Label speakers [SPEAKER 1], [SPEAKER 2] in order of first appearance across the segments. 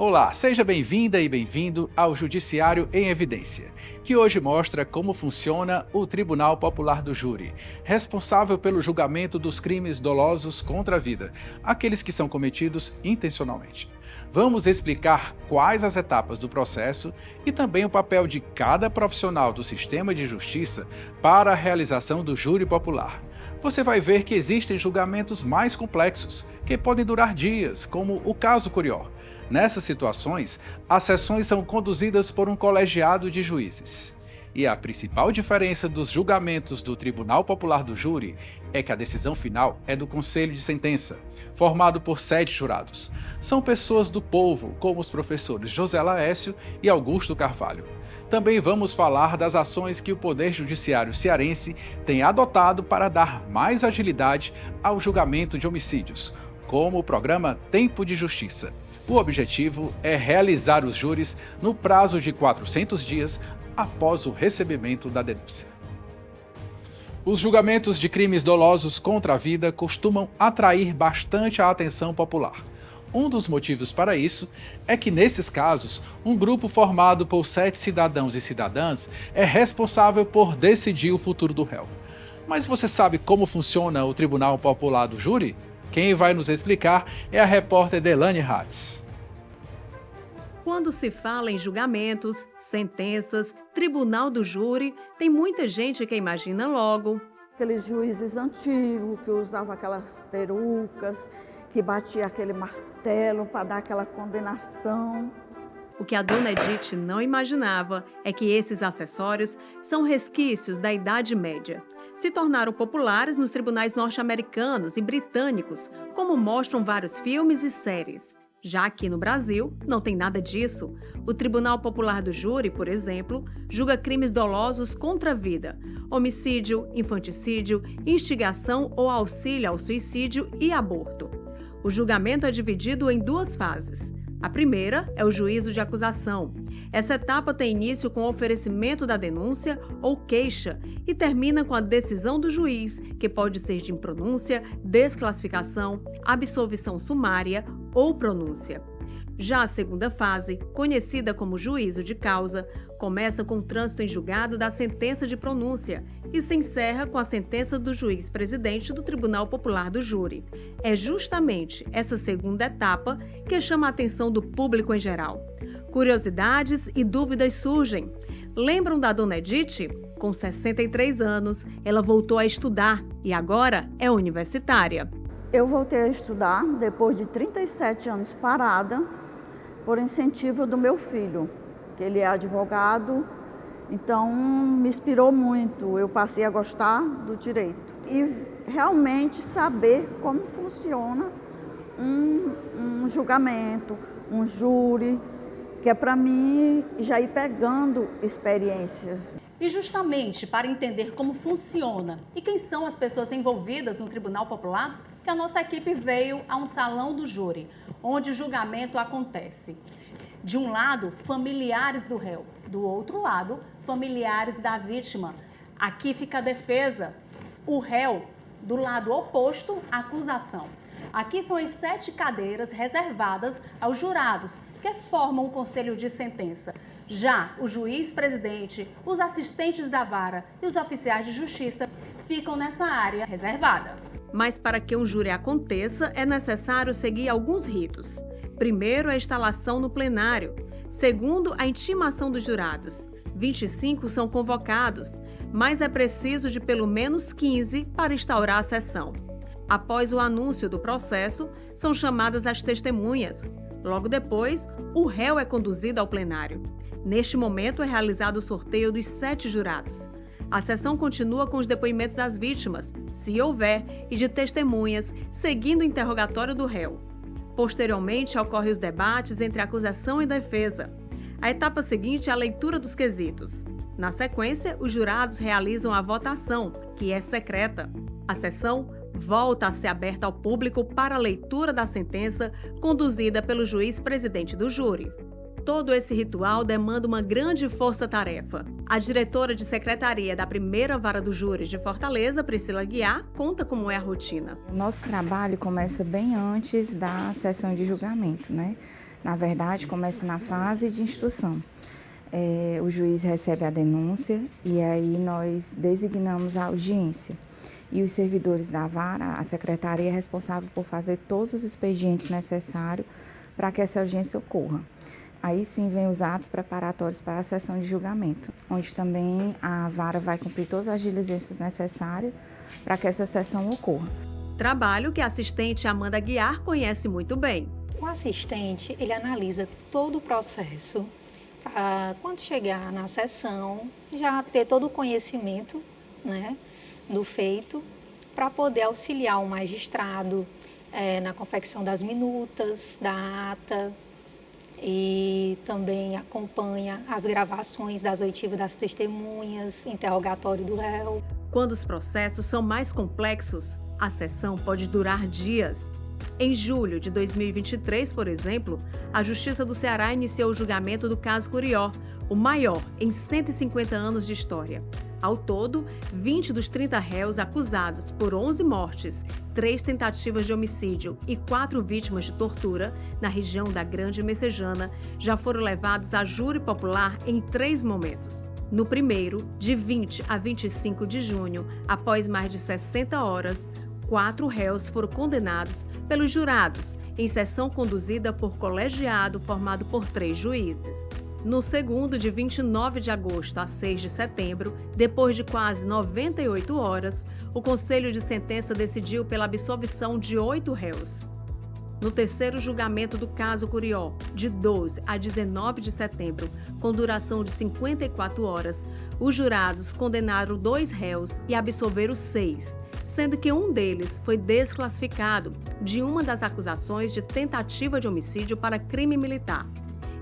[SPEAKER 1] Olá, seja bem-vinda e bem-vindo ao Judiciário em Evidência, que hoje mostra como funciona o Tribunal Popular do Júri, responsável pelo julgamento dos crimes dolosos contra a vida, aqueles que são cometidos intencionalmente. Vamos explicar quais as etapas do processo e também o papel de cada profissional do sistema de justiça para a realização do júri popular. Você vai ver que existem julgamentos mais complexos, que podem durar dias, como o caso Curió. Nessas situações, as sessões são conduzidas por um colegiado de juízes. E a principal diferença dos julgamentos do Tribunal Popular do Júri é que a decisão final é do Conselho de Sentença, formado por 7 jurados. São pessoas do povo, como os professores José Laécio e Augusto Carvalho. Também vamos falar das ações que o Poder Judiciário cearense tem adotado para dar mais agilidade ao julgamento de homicídios, como o programa Tempo de Justiça. O objetivo é realizar os júris no prazo de 400 dias após o recebimento da denúncia. Os julgamentos de crimes dolosos contra a vida costumam atrair bastante a atenção popular. Um dos motivos para isso é que, nesses casos, um grupo formado por 7 cidadãos e cidadãs é responsável por decidir o futuro do réu. Mas você sabe como funciona o Tribunal Popular do Júri? Quem vai nos explicar é a repórter Delane Hatz.
[SPEAKER 2] Quando se fala em julgamentos, sentenças, tribunal do júri, tem muita gente que imagina logo
[SPEAKER 3] aqueles juízes antigos que usavam aquelas perucas, que batia aquele martelo para dar aquela condenação.
[SPEAKER 2] O que a dona Edith não imaginava é que esses acessórios são resquícios da Idade Média. Se tornaram populares nos tribunais norte-americanos e britânicos, como mostram vários filmes e séries. Já aqui no Brasil, não tem nada disso. O Tribunal Popular do Júri, por exemplo, julga crimes dolosos contra a vida, homicídio, infanticídio, instigação ou auxílio ao suicídio e aborto. O julgamento é dividido em 2 fases. A primeira é o juízo de acusação. Essa etapa tem início com o oferecimento da denúncia ou queixa e termina com a decisão do juiz, que pode ser de impronúncia, desclassificação, absolvição sumária ou pronúncia. Já a segunda fase, conhecida como juízo de causa, começa com o trânsito em julgado da sentença de pronúncia e se encerra com a sentença do juiz-presidente do Tribunal Popular do Júri. É justamente essa segunda etapa que chama a atenção do público em geral. Curiosidades e dúvidas surgem. Lembram da dona Edith? Com 63 anos, ela voltou a estudar e agora é universitária.
[SPEAKER 3] Eu voltei a estudar depois de 37 anos parada, por incentivo do meu filho, que ele é advogado, então me inspirou muito. Eu passei a gostar do direito e realmente saber como funciona um julgamento, um júri, que é para mim já ir pegando experiências.
[SPEAKER 4] E justamente para entender como funciona e quem são as pessoas envolvidas no Tribunal Popular, que a nossa equipe veio a um salão do júri, onde o julgamento acontece. De um lado, familiares do réu, do outro lado, familiares da vítima. Aqui fica a defesa, o réu, do lado oposto, a acusação. Aqui são as 7 cadeiras reservadas aos jurados, que formam o conselho de sentença. Já o juiz-presidente, os assistentes da vara e os oficiais de justiça ficam nessa área reservada.
[SPEAKER 2] Mas para que um júri aconteça, é necessário seguir alguns ritos. Primeiro, a instalação no plenário. Segundo, a intimação dos jurados. 25 são convocados, mas é preciso de pelo menos 15 para instaurar a sessão. Após o anúncio do processo, são chamadas as testemunhas. Logo depois, o réu é conduzido ao plenário. Neste momento, é realizado o sorteio dos 7 jurados. A sessão continua com os depoimentos das vítimas, se houver, e de testemunhas, seguindo o interrogatório do réu. Posteriormente, ocorrem os debates entre acusação e defesa. A etapa seguinte é a leitura dos quesitos. Na sequência, os jurados realizam a votação, que é secreta. A sessão volta a ser aberta ao público para a leitura da sentença, conduzida pelo juiz-presidente do júri. Todo esse ritual demanda uma grande força-tarefa. A diretora de secretaria da primeira vara do júri de Fortaleza, Priscila Guiar, conta como é a rotina.
[SPEAKER 5] O nosso trabalho começa bem antes da sessão de julgamento, né? Na verdade, começa na fase de instrução. O juiz recebe a denúncia e aí nós designamos a audiência. E os servidores da vara, a secretaria é responsável por fazer todos os expedientes necessários para que essa audiência ocorra. Aí sim vem os atos preparatórios para a sessão de julgamento, onde também a vara vai cumprir todas as diligências necessárias para que essa sessão ocorra.
[SPEAKER 2] Trabalho que a assistente Amanda Guiar conhece muito bem.
[SPEAKER 6] O assistente, ele analisa todo o processo para, quando chegar na sessão, já ter todo o conhecimento, né, do feito, para poder auxiliar o magistrado na confecção das minutas, da ata, e também acompanha as gravações das oitivas das testemunhas, interrogatório do réu.
[SPEAKER 2] Quando os processos são mais complexos, a sessão pode durar dias. Em julho de 2023, por exemplo, a Justiça do Ceará iniciou o julgamento do caso Curió, o maior em 150 anos de história. Ao todo, 20 dos 30 réus acusados por 11 mortes, 3 tentativas de homicídio e 4 vítimas de tortura na região da Grande Messejana já foram levados a júri popular em 3 momentos. No primeiro, de 20 a 25 de junho, após mais de 60 horas, 4 réus foram condenados pelos jurados, em sessão conduzida por colegiado formado por 3 juízes. No segundo, de 29 de agosto a 6 de setembro, depois de quase 98 horas, o Conselho de Sentença decidiu pela absolvição de 8 réus. No terceiro julgamento do caso Curió, de 12 a 19 de setembro, com duração de 54 horas, os jurados condenaram 2 réus e absolveram 6, sendo que um deles foi desclassificado de uma das acusações de tentativa de homicídio para crime militar.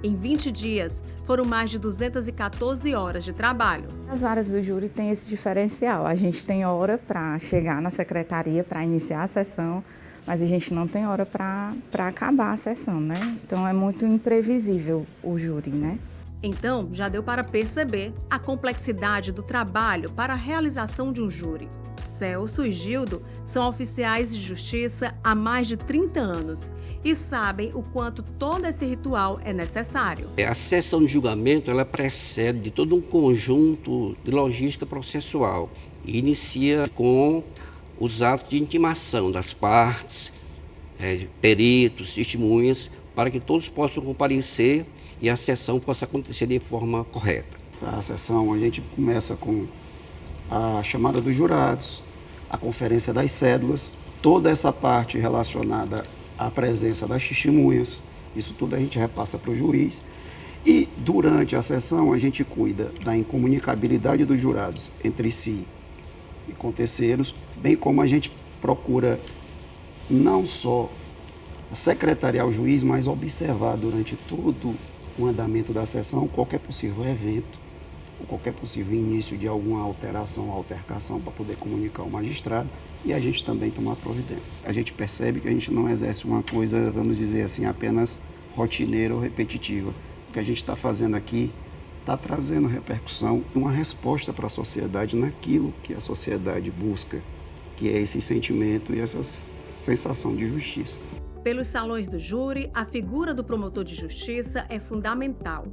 [SPEAKER 2] Em 20 dias, foram mais de 214 horas de trabalho.
[SPEAKER 5] As varas do júri têm esse diferencial. A gente tem hora para chegar na secretaria, para iniciar a sessão, mas a gente não tem hora para acabar a sessão, né? Então é muito imprevisível o júri, né?
[SPEAKER 2] Então, já deu para perceber a complexidade do trabalho para a realização de um júri. Celso e Gildo são oficiais de justiça há mais de 30 anos e sabem o quanto todo esse ritual é necessário.
[SPEAKER 7] A sessão de julgamento ela precede de todo um conjunto de logística processual e inicia com os atos de intimação das partes, peritos, testemunhas, para que todos possam comparecer e a sessão possa acontecer de forma correta.
[SPEAKER 8] A sessão a gente começa com a chamada dos jurados, a conferência das cédulas, toda essa parte relacionada à presença das testemunhas, isso tudo a gente repassa para o juiz. E durante a sessão a gente cuida da incomunicabilidade dos jurados entre si e com terceiros, bem como a gente procura não só secretariar o juiz, mas observar durante todo o andamento da sessão qualquer possível evento, ou qualquer possível início de alguma alteração ou altercação para poder comunicar ao magistrado e a gente também tomar providência. A gente percebe que a gente não exerce uma coisa, vamos dizer assim, apenas rotineira ou repetitiva. O que a gente está fazendo aqui está trazendo repercussão, uma resposta para a sociedade naquilo que a sociedade busca, que é esse sentimento e essa sensação de justiça.
[SPEAKER 2] Pelos salões do júri, a figura do promotor de justiça é fundamental.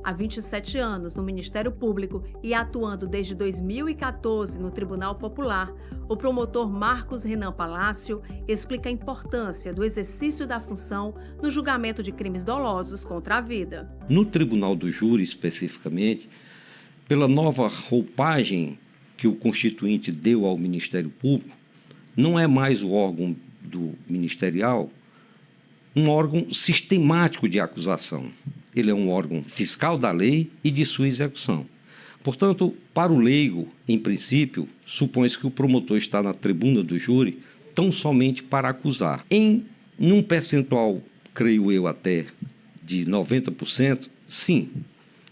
[SPEAKER 2] Há 27 anos no Ministério Público e atuando desde 2014 no Tribunal Popular, o promotor Marcos Renan Palácio explica a importância do exercício da função no julgamento de crimes dolosos contra a vida.
[SPEAKER 9] No Tribunal do Júri, especificamente, pela nova roupagem que o Constituinte deu ao Ministério Público, não é mais o órgão do ministerial um órgão sistemático de acusação. Ele é um órgão fiscal da lei e de sua execução. Portanto, para o leigo, em princípio, supõe-se que o promotor está na tribuna do júri tão somente para acusar. Em um percentual, creio eu até, de 90%, sim,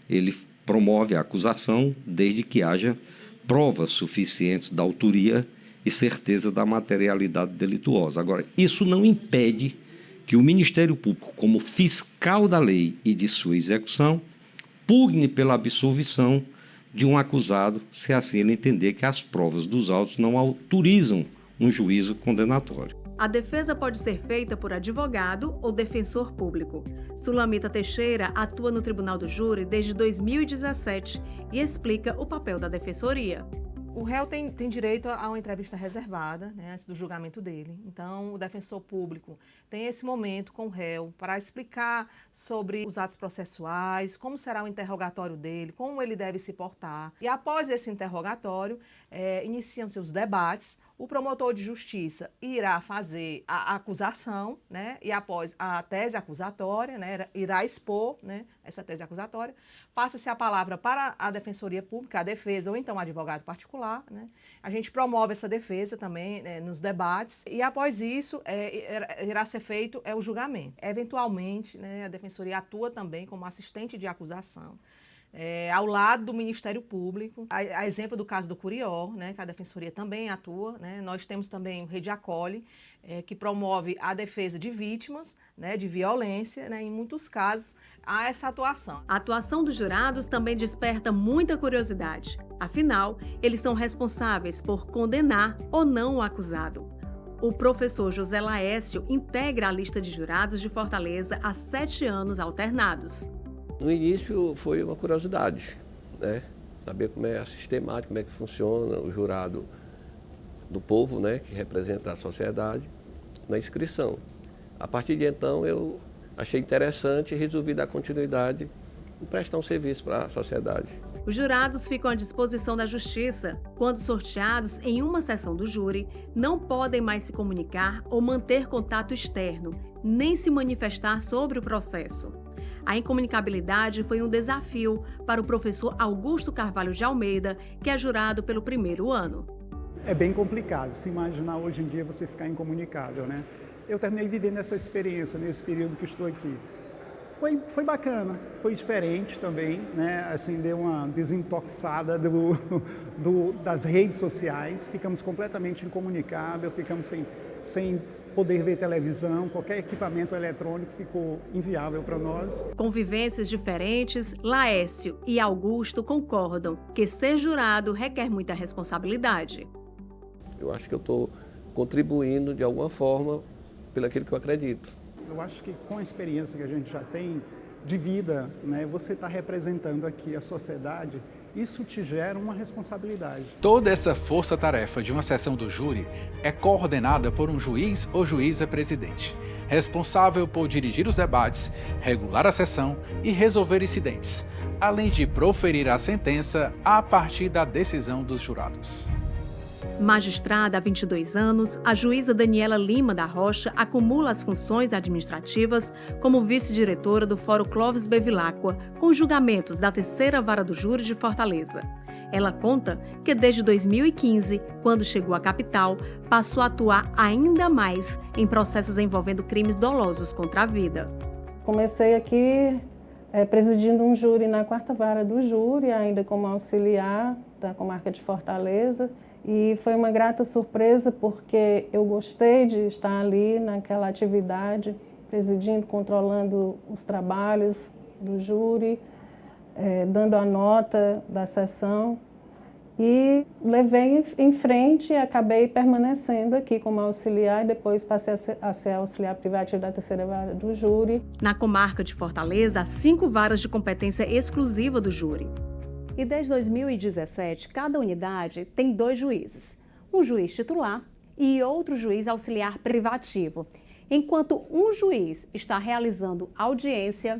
[SPEAKER 9] ele promove a acusação desde que haja provas suficientes da autoria e certeza da materialidade delituosa. Agora, isso não impede que o Ministério Público, como fiscal da lei e de sua execução, pugne pela absolvição de um acusado, se assim ele entender que as provas dos autos não autorizam um juízo condenatório.
[SPEAKER 2] A defesa pode ser feita por advogado ou defensor público. Sulamita Teixeira atua no Tribunal do Júri desde 2017 e explica o papel da defensoria.
[SPEAKER 10] O réu tem direito a uma entrevista reservada, né, antes do julgamento dele. Então, o defensor público tem esse momento com o réu para explicar sobre os atos processuais, como será o interrogatório dele, como ele deve se portar. E após esse interrogatório, iniciam-se os debates. O promotor de justiça irá fazer a acusação, né, e após a tese acusatória, né, irá expor, né, essa tese acusatória. Passa-se a palavra para a defensoria pública, a defesa ou então o advogado particular, né. A gente promove essa defesa também, né, nos debates e após isso irá ser feito o julgamento. Eventualmente, né, a defensoria atua também como assistente de acusação. Ao lado do Ministério Público, a exemplo do caso do Curió, né, que a Defensoria também atua, né, nós temos também o Rede Acolhe, que promove a defesa de vítimas, né, de violência, né, em muitos casos há essa atuação.
[SPEAKER 2] A atuação dos jurados também desperta muita curiosidade, afinal, eles são responsáveis por condenar ou não o acusado. O professor José Laécio integra a lista de jurados de Fortaleza há 7 anos alternados.
[SPEAKER 11] No início foi uma curiosidade, né? Saber como é a sistemática, como é que funciona o jurado do povo, né? Que representa a sociedade, na inscrição. A partir de então eu achei interessante e resolvi dar continuidade e prestar um serviço para a sociedade.
[SPEAKER 2] Os jurados ficam à disposição da Justiça. Quando sorteados em uma sessão do júri, não podem mais se comunicar ou manter contato externo, nem se manifestar sobre o processo. A incomunicabilidade foi um desafio para o professor Augusto Carvalho de Almeida, que é jurado pelo 1º ano.
[SPEAKER 12] É bem complicado se imaginar hoje em dia você ficar incomunicável, né? Eu terminei vivendo essa experiência nesse período que estou aqui. Foi bacana, foi diferente também, né? Assim, deu uma desintoxada das redes sociais, ficamos completamente incomunicáveis, ficamos sem poder ver televisão, qualquer equipamento eletrônico ficou inviável para nós.
[SPEAKER 2] Com vivências diferentes, Laécio e Augusto concordam que ser jurado requer muita responsabilidade.
[SPEAKER 11] Eu acho que eu estou contribuindo de alguma forma pelo aquilo que eu acredito.
[SPEAKER 12] Eu acho que com a experiência que a gente já tem de vida, né, você está representando aqui a sociedade, isso te gera uma responsabilidade.
[SPEAKER 1] Toda essa força-tarefa de uma sessão do júri é coordenada por um juiz ou juíza presidente, responsável por dirigir os debates, regular a sessão e resolver incidentes, além de proferir a sentença a partir da decisão dos jurados.
[SPEAKER 2] Magistrada há 22 anos, a juíza Daniela Lima da Rocha acumula as funções administrativas como vice-diretora do Fórum Clóvis Bevilacqua, com julgamentos da 3ª Vara do Júri de Fortaleza. Ela conta que desde 2015, quando chegou à capital, passou a atuar ainda mais em processos envolvendo crimes dolosos contra a vida.
[SPEAKER 13] Comecei aqui presidindo um júri na 4ª Vara do Júri, ainda como auxiliar da comarca de Fortaleza. E foi uma grata surpresa porque eu gostei de estar ali naquela atividade, presidindo, controlando os trabalhos do júri, dando a nota da sessão. E levei em frente e acabei permanecendo aqui como auxiliar e depois passei a ser auxiliar privativo da 3ª Vara do Júri.
[SPEAKER 2] Na comarca de Fortaleza, há 5 varas de competência exclusiva do júri. E desde 2017, cada unidade tem 2 juízes, um juiz titular e outro juiz auxiliar privativo. Enquanto um juiz está realizando audiência,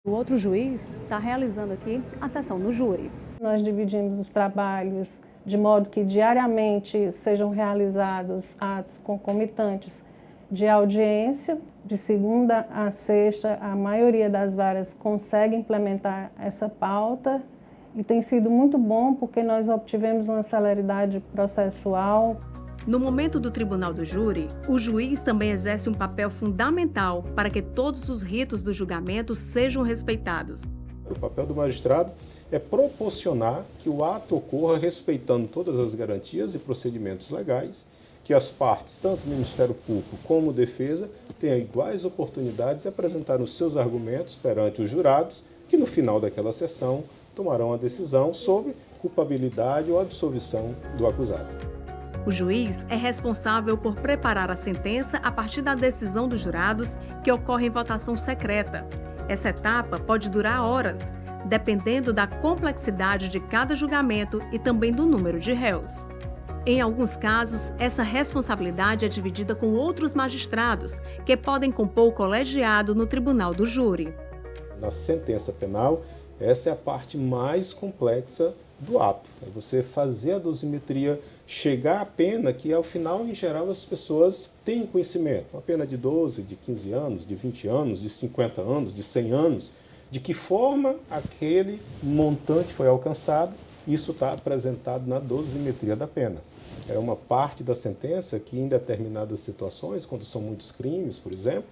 [SPEAKER 2] o outro juiz está realizando aqui a sessão no júri.
[SPEAKER 13] Nós dividimos os trabalhos de modo que diariamente sejam realizados atos concomitantes de audiência. De segunda a sexta, a maioria das varas consegue implementar essa pauta e tem sido muito bom porque nós obtivemos uma celeridade processual.
[SPEAKER 2] No momento do Tribunal do Júri, o juiz também exerce um papel fundamental para que todos os ritos do julgamento sejam respeitados.
[SPEAKER 14] O papel do magistrado é proporcionar que o ato ocorra respeitando todas as garantias e procedimentos legais, que as partes, tanto o Ministério Público como a defesa, tenham iguais oportunidades de apresentar os seus argumentos perante os jurados, que no final daquela sessão tomarão a decisão sobre culpabilidade ou absolvição do acusado.
[SPEAKER 2] O juiz é responsável por preparar a sentença a partir da decisão dos jurados, que ocorre em votação secreta. Essa etapa pode durar horas, dependendo da complexidade de cada julgamento e também do número de réus. Em alguns casos, essa responsabilidade é dividida com outros magistrados, que podem compor o colegiado no tribunal do júri.
[SPEAKER 14] Na sentença penal, essa é a parte mais complexa do ato. É você fazer a dosimetria, chegar à pena que, ao final, em geral, as pessoas têm conhecimento. Uma pena de 12, de 15 anos, de 20 anos, de 50 anos, de 100 anos. De que forma aquele montante foi alcançado, isso está apresentado na dosimetria da pena. É uma parte da sentença que, em determinadas situações, quando são muitos crimes, por exemplo,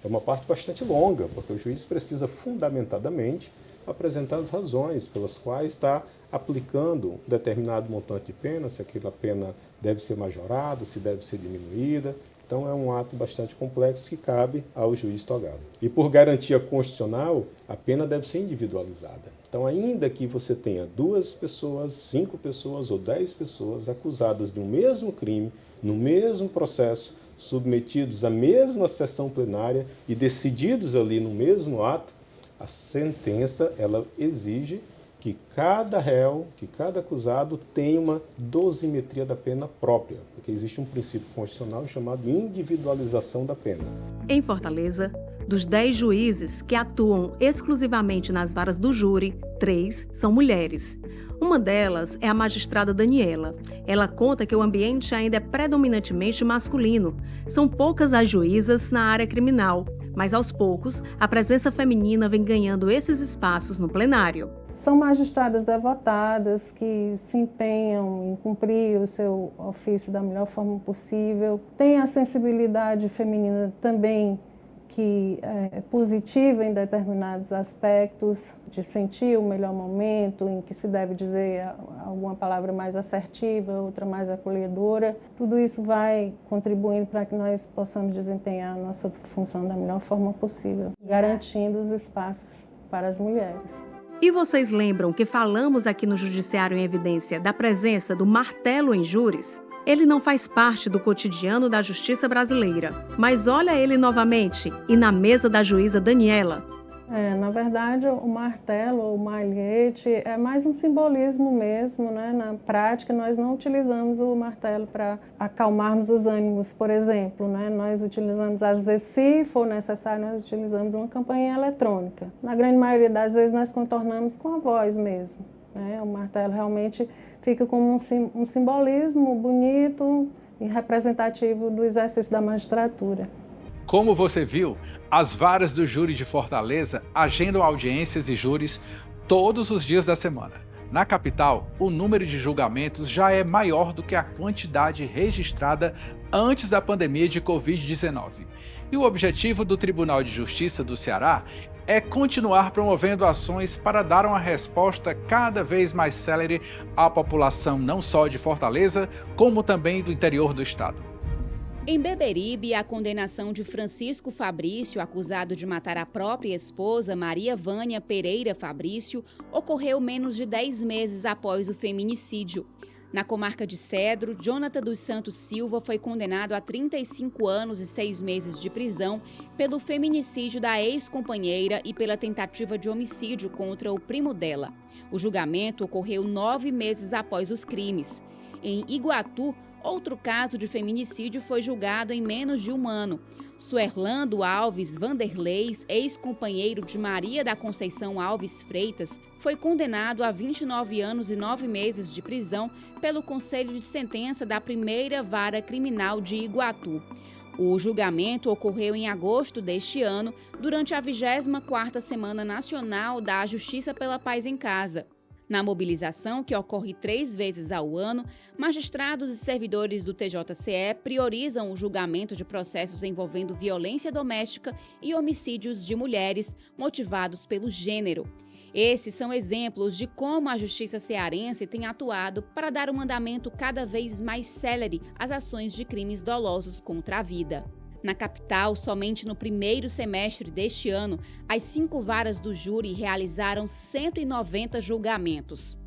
[SPEAKER 14] é uma parte bastante longa, porque o juiz precisa fundamentadamente apresentar as razões pelas quais está aplicando um determinado montante de pena, se aquela pena deve ser majorada, se deve ser diminuída. Então é um ato bastante complexo que cabe ao juiz togado. E por garantia constitucional, a pena deve ser individualizada. Então, ainda que você tenha 2 pessoas, 5 pessoas ou 10 pessoas acusadas de um mesmo crime, no mesmo processo, submetidos à mesma sessão plenária e decididos ali no mesmo ato, a sentença ela exige que cada réu, que cada acusado tenha uma dosimetria da pena própria, porque existe um princípio constitucional chamado individualização da pena.
[SPEAKER 2] Em Fortaleza, dos 10 juízes que atuam exclusivamente nas varas do júri, 3 são mulheres. Uma delas é a magistrada Daniela. Ela conta que o ambiente ainda é predominantemente masculino. São poucas as juízas na área criminal, mas aos poucos a presença feminina vem ganhando esses espaços no plenário.
[SPEAKER 13] São magistradas devotadas que se empenham em cumprir o seu ofício da melhor forma possível. Tem a sensibilidade feminina também, que é positiva em determinados aspectos, de sentir o melhor momento, em que se deve dizer alguma palavra mais assertiva, outra mais acolhedora. Tudo isso vai contribuindo para que nós possamos desempenhar a nossa função da melhor forma possível, garantindo os espaços para as mulheres.
[SPEAKER 2] E vocês lembram que falamos aqui no Judiciário em Evidência da presença do martelo em júris? Ele não faz parte do cotidiano da justiça brasileira, mas olha ele novamente e na mesa da juíza Daniela.
[SPEAKER 13] Na verdade, o martelo ou malhete é mais um simbolismo mesmo, né? Na prática, nós não utilizamos o martelo para acalmarmos os ânimos, por exemplo, né? Nós utilizamos, às vezes, se for necessário, nós utilizamos uma campainha eletrônica. Na grande maioria das vezes, nós contornamos com a voz mesmo, né? O martelo realmente fica como um simbolismo bonito e representativo do exercício da magistratura.
[SPEAKER 1] Como você viu, as varas do júri de Fortaleza agendam audiências e júris todos os dias da semana. Na capital, o número de julgamentos já é maior do que a quantidade registrada antes da pandemia de Covid-19. E o objetivo do Tribunal de Justiça do Ceará é continuar promovendo ações para dar uma resposta cada vez mais célere à população não só de Fortaleza, como também do interior do estado.
[SPEAKER 15] Em Beberibe, a condenação de Francisco Fabrício, acusado de matar a própria esposa, Maria Vânia Pereira Fabrício, ocorreu menos de 10 meses após o feminicídio. Na comarca de Cedro, Jonathan dos Santos Silva foi condenado a 35 anos e 6 meses de prisão pelo feminicídio da ex-companheira e pela tentativa de homicídio contra o primo dela. O julgamento ocorreu 9 meses após os crimes. Em Iguatu, outro caso de feminicídio foi julgado em menos de um ano. Suerlando Alves Vanderlei, ex-companheiro de Maria da Conceição Alves Freitas, foi condenado a 29 anos e 9 meses de prisão pelo Conselho de Sentença da Primeira Vara Criminal de Iguatu. O julgamento ocorreu em agosto deste ano, durante a 24ª Semana Nacional da Justiça pela Paz em Casa. Na mobilização, que ocorre 3 vezes ao ano, magistrados e servidores do TJCE priorizam o julgamento de processos envolvendo violência doméstica e homicídios de mulheres motivados pelo gênero. Esses são exemplos de como a justiça cearense tem atuado para dar um andamento cada vez mais célere às ações de crimes dolosos contra a vida. Na capital, somente no primeiro semestre deste ano, as 5 varas do júri realizaram 190 julgamentos.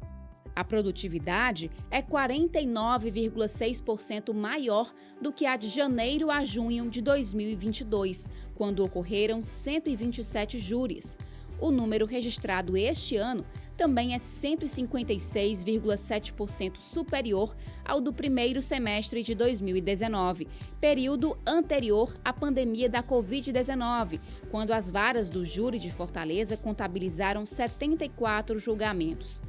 [SPEAKER 15] A produtividade é 49,6% maior do que a de janeiro a junho de 2022, quando ocorreram 127 júris. O número registrado este ano também é 156,7% superior ao do primeiro semestre de 2019, período anterior à pandemia da Covid-19, quando as varas do júri de Fortaleza contabilizaram 74 julgamentos.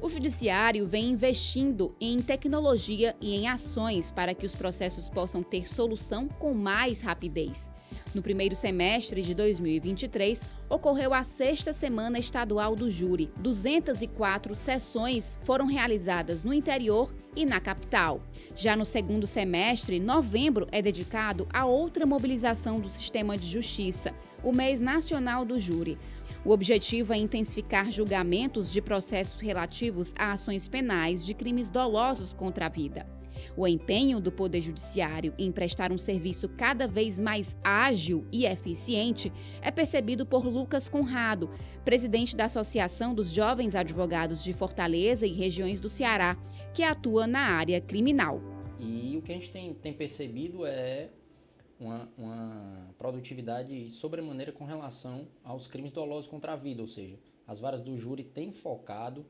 [SPEAKER 15] O Judiciário vem investindo em tecnologia e em ações para que os processos possam ter solução com mais rapidez. No primeiro semestre de 2023, ocorreu a 6ª Semana Estadual do Júri. 204 sessões foram realizadas no interior e na capital. Já no segundo semestre, novembro é dedicado a outra mobilização do sistema de justiça, o Mês Nacional do Júri. O objetivo é intensificar julgamentos de processos relativos a ações penais de crimes dolosos contra a vida. O empenho do Poder Judiciário em prestar um serviço cada vez mais ágil e eficiente é percebido por Lucas Conrado, presidente da Associação dos Jovens Advogados de Fortaleza e regiões do Ceará, que atua na área criminal.
[SPEAKER 16] E o que a gente tem percebido é uma produtividade sobremaneira com relação aos crimes dolosos contra a vida, ou seja, as varas do júri têm focado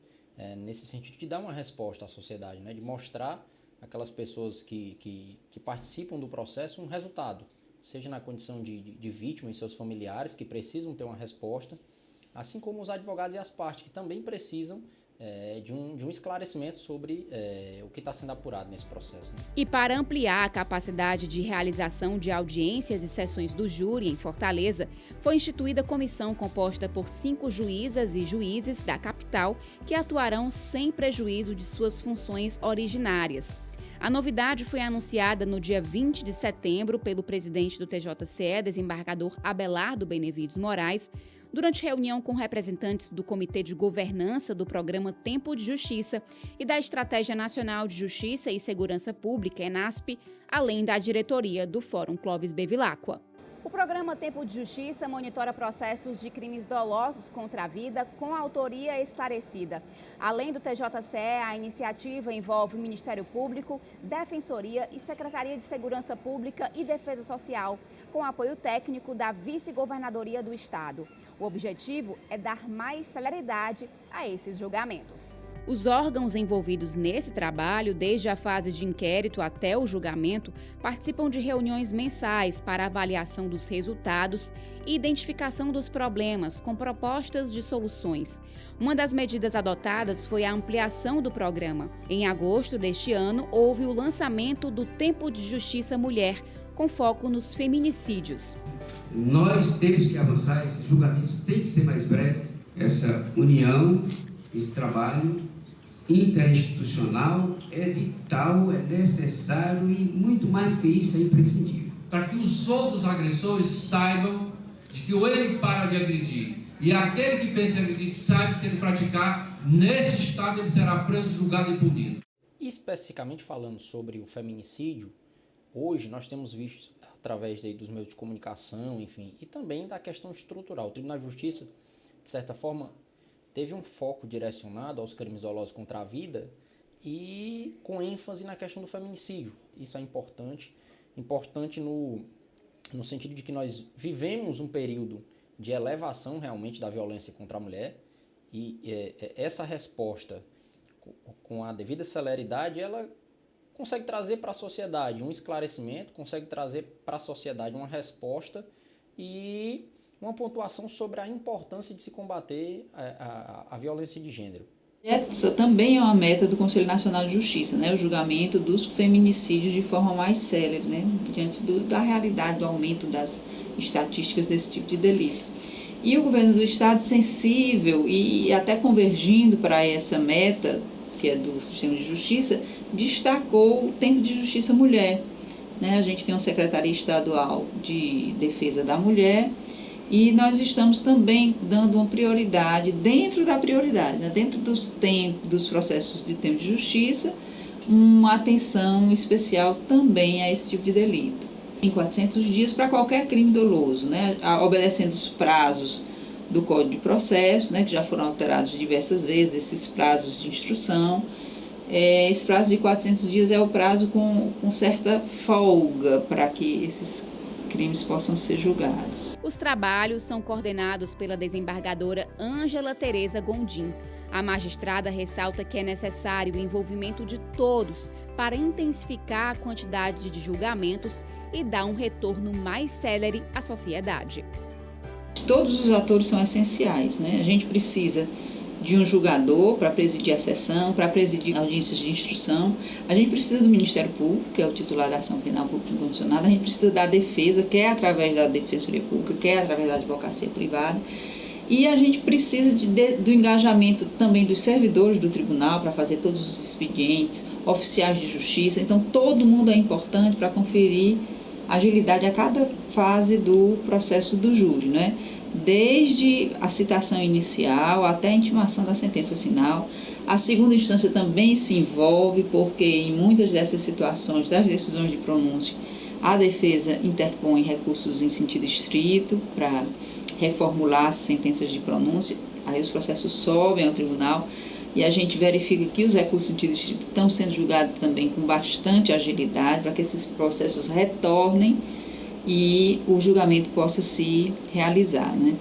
[SPEAKER 16] nesse sentido de dar uma resposta à sociedade, né, de mostrar aquelas pessoas que participam do processo um resultado, seja na condição de vítima e seus familiares, que precisam ter uma resposta, assim como os advogados e as partes, que também precisam de um esclarecimento sobre o que está sendo apurado nesse processo. Né?
[SPEAKER 15] E para ampliar a capacidade de realização de audiências e sessões do júri em Fortaleza, foi instituída comissão composta por 5 juízas e juízes da capital que atuarão sem prejuízo de suas funções originárias. A novidade foi anunciada no dia 20 de setembro pelo presidente do TJCE, desembargador Abelardo Benevides Moraes, durante reunião com representantes do Comitê de Governança do Programa Tempo de Justiça e da Estratégia Nacional de Justiça e Segurança Pública, ENASP, além da diretoria do Fórum Clóvis Bevilacqua.
[SPEAKER 17] O programa Tempo de Justiça monitora processos de crimes dolosos contra a vida com autoria esclarecida. Além do TJCE, a iniciativa envolve o Ministério Público, Defensoria e Secretaria de Segurança Pública e Defesa Social, com apoio técnico da Vice-Governadoria do Estado. O objetivo é dar mais celeridade a esses julgamentos.
[SPEAKER 15] Os órgãos envolvidos nesse trabalho, desde a fase de inquérito até o julgamento, participam de reuniões mensais para avaliação dos resultados e identificação dos problemas, com propostas de soluções. Uma das medidas adotadas foi a ampliação do programa. Em agosto deste ano, houve o lançamento do Tempo de Justiça Mulher, com foco nos feminicídios.
[SPEAKER 18] Nós temos que avançar, esses julgamentos têm que ser mais breves. Essa união, esse trabalho interinstitucional é vital, é necessário e muito mais do que isso é imprescindível.
[SPEAKER 19] Para que os outros agressores saibam de que ou ele para de agredir e aquele que pensa em agredir sabe que se ele praticar, nesse estado ele será preso, julgado e punido.
[SPEAKER 16] Especificamente falando sobre o feminicídio, hoje nós temos visto, através dos meios de comunicação, enfim, e também da questão estrutural. O Tribunal de Justiça, de certa forma, teve um foco direcionado aos crimes dolosos contra a vida e com ênfase na questão do feminicídio. Isso é importante no sentido de que nós vivemos um período de elevação realmente da violência contra a mulher e essa resposta com a devida celeridade, ela consegue trazer para a sociedade um esclarecimento, consegue trazer para a sociedade uma resposta e uma pontuação sobre a importância de se combater a violência de gênero.
[SPEAKER 20] Essa também é uma meta do Conselho Nacional de Justiça, né? O julgamento dos feminicídios de forma mais célere, né? Diante da realidade, do aumento das estatísticas desse tipo de delito. E o governo do Estado, sensível e até convergindo para essa meta, que é do sistema de justiça, destacou o Tempo de Justiça Mulher. Né? A gente tem uma Secretaria Estadual de Defesa da Mulher, e nós estamos também dando uma prioridade, dentro da prioridade, né? Dentro dos processos de tempo de justiça, uma atenção especial também a esse tipo de delito. Em 400 dias para qualquer crime doloso, né? Obedecendo os prazos do Código de Processo, né, que já foram alterados diversas vezes, esses prazos de instrução. Esse prazo de 400 dias é o prazo com certa folga para que esses crimes possam ser julgados.
[SPEAKER 15] Os trabalhos são coordenados pela desembargadora Ângela Tereza Gondim. A magistrada ressalta que é necessário o envolvimento de todos para intensificar a quantidade de julgamentos e dar um retorno mais célere à sociedade.
[SPEAKER 20] Todos os atores são essenciais, né? A gente precisa de um julgador para presidir a sessão, para presidir audiências de instrução. A gente precisa do Ministério Público, que é o titular da ação penal pública incondicionada. A gente precisa da defesa, que é através da Defensoria Pública, que é através da advocacia privada. E a gente precisa do engajamento também dos servidores do tribunal para fazer todos os expedientes, oficiais de justiça. Então, todo mundo é importante para conferir agilidade a cada fase do processo do júri, né? Desde a citação inicial até a intimação da sentença final. A segunda instância também se envolve, porque em muitas dessas situações, das decisões de pronúncio, a defesa interpõe recursos em sentido estrito para reformular as sentenças de pronúncio. Aí os processos sobem ao tribunal e a gente verifica que os recursos em sentido estrito estão sendo julgados também com bastante agilidade para que esses processos retornem e o julgamento possa se realizar, né?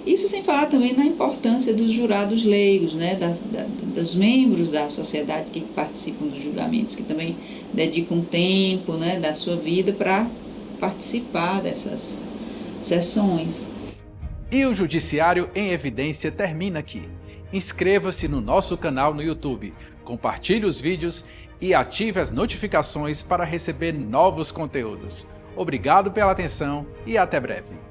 [SPEAKER 20] Isso sem falar também na importância dos jurados leigos, né? Dos membros da sociedade que participam dos julgamentos, que também dedicam tempo, né, da sua vida para participar dessas sessões.
[SPEAKER 1] E o Judiciário em Evidência termina aqui. Inscreva-se no nosso canal no YouTube, compartilhe os vídeos e ative as notificações para receber novos conteúdos. Obrigado pela atenção e até breve.